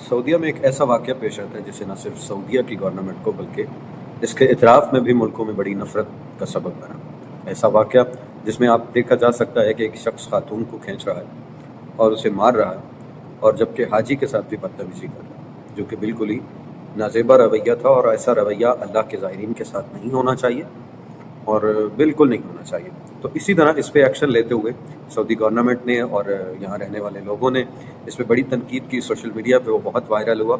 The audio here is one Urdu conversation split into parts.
سعودیہ میں ایک ایسا واقعہ پیش آتا ہے جسے نہ صرف سعودیہ کی گورنمنٹ کو بلکہ اس کے اطراف میں بھی ملکوں میں بڑی نفرت کا سبب بنا۔ ایسا واقعہ جس میں آپ دیکھا جا سکتا ہے کہ ایک شخص خاتون کو کھینچ رہا ہے اور اسے مار رہا ہے، اور جبکہ حاجی کے ساتھ بھی بدتمیزی کر رہا ہے، جو کہ بالکل ہی نازیبا رویہ تھا، اور ایسا رویہ اللہ کے زائرین کے ساتھ نہیں ہونا چاہیے اور بالکل نہیں ہونا چاہیے۔ تو اسی طرح اس پہ ایکشن لیتے ہوئے سعودی گورنمنٹ نے اور یہاں رہنے والے لوگوں نے اس پہ بڑی تنقید کی، سوشل میڈیا پہ وہ بہت وائرل ہوا،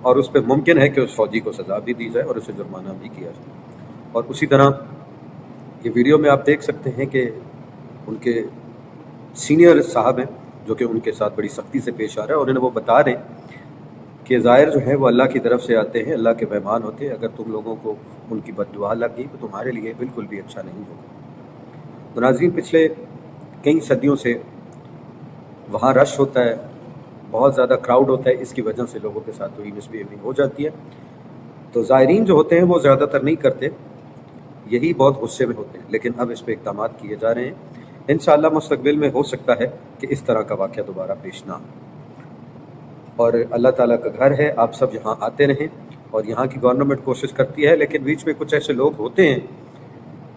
اور اس پہ ممکن ہے کہ اس فوجی کو سزا بھی دی جائے اور اسے جرمانہ بھی کیا جائے۔ اور اسی طرح یہ ویڈیو میں آپ دیکھ سکتے ہیں کہ ان کے سینئر صاحب ہیں جو کہ ان کے ساتھ بڑی سختی سے پیش آ رہا ہے، اور انہیں وہ بتا رہے ہیں کہ زائر جو ہیں وہ اللہ کی طرف سے آتے ہیں، اللہ کے مہمان ہوتے ہیں، اگر تم لوگوں کو ان کی بد دعا لگ گئی تو تمہارے لیے بالکل بھی اچھا نہیں ہوگا۔ تو ناظرین، پچھلے کئی صدیوں سے وہاں رش ہوتا ہے، بہت زیادہ کراؤڈ ہوتا ہے، اس کی وجہ سے لوگوں کے ساتھ تھوڑی مس بیہیونگ ہو جاتی ہے۔ تو زائرین جو ہوتے ہیں وہ زیادہ تر نہیں کرتے، یہی بہت غصے میں ہوتے ہیں، لیکن اب اس پہ اقدامات کیے جا رہے ہیں۔ انشاءاللہ مستقبل میں ہو سکتا ہے کہ اس طرح کا واقعہ دوبارہ پیش نہ ہو، اور اللہ تعالیٰ کا گھر ہے، آپ سب یہاں آتے رہیں، اور یہاں کی گورنمنٹ کوشش کرتی ہے، لیکن بیچ میں کچھ ایسے لوگ ہوتے ہیں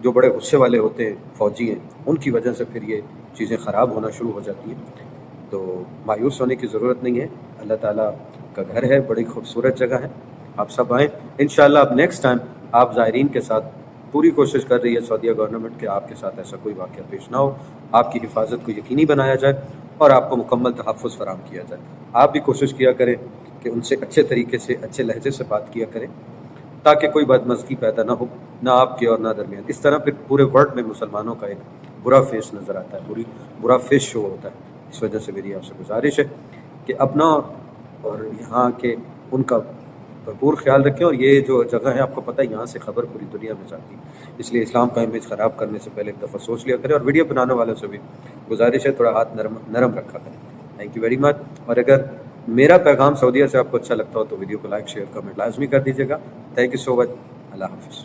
جو بڑے غصے والے ہوتے ہیں، فوجی ہیں، ان کی وجہ سے پھر یہ چیزیں خراب ہونا شروع ہو جاتی ہیں۔ تو مایوس ہونے کی ضرورت نہیں ہے، اللہ تعالیٰ کا گھر ہے، بڑی خوبصورت جگہ ہے، آپ سب آئیں۔ انشاءاللہ اب نیکسٹ ٹائم آپ زائرین کے ساتھ پوری کوشش کر رہی ہے سعودیہ گورنمنٹ کہ آپ کے ساتھ ایسا کوئی واقعہ پیش نہ ہو، آپ کی حفاظت کو یقینی بنایا جائے اور آپ کو مکمل تحفظ فراہم کیا جائے۔ آپ بھی کوشش کیا کریں کہ ان سے اچھے طریقے سے، اچھے لہجے سے بات کیا کریں، تاکہ کوئی بدمزگی پیدا نہ ہو، نہ آپ کے اور نہ درمیان۔ اس طرح پھر پورے ورلڈ میں مسلمانوں کا ایک برا فیس نظر آتا ہے، برا فیس شو ہوتا ہے۔ اس وجہ سے میری آپ سے گزارش ہے کہ اپنا اور یہاں کے ان کا بھرپور خیال رکھیں، اور یہ جو جگہ ہے آپ کو پتہ ہے یہاں سے خبر پوری دنیا میں جاتی ہے، اس لیے اسلام کا امیج خراب کرنے سے پہلے ایک دفعہ سوچ لیا کریں، اور ویڈیو بنانے والوں سے بھی گزارش ہے تھوڑا ہاتھ نرم رکھا کریں۔ Thank you very much. اور اگر میرا پیغام سعودیہ سے آپ کو اچھا لگتا ہو تو ویڈیو کو لائک، شیئر، کمنٹ لازمی کر دیجیے گا۔ تھینک یو سو مچ۔ اللہ حافظ۔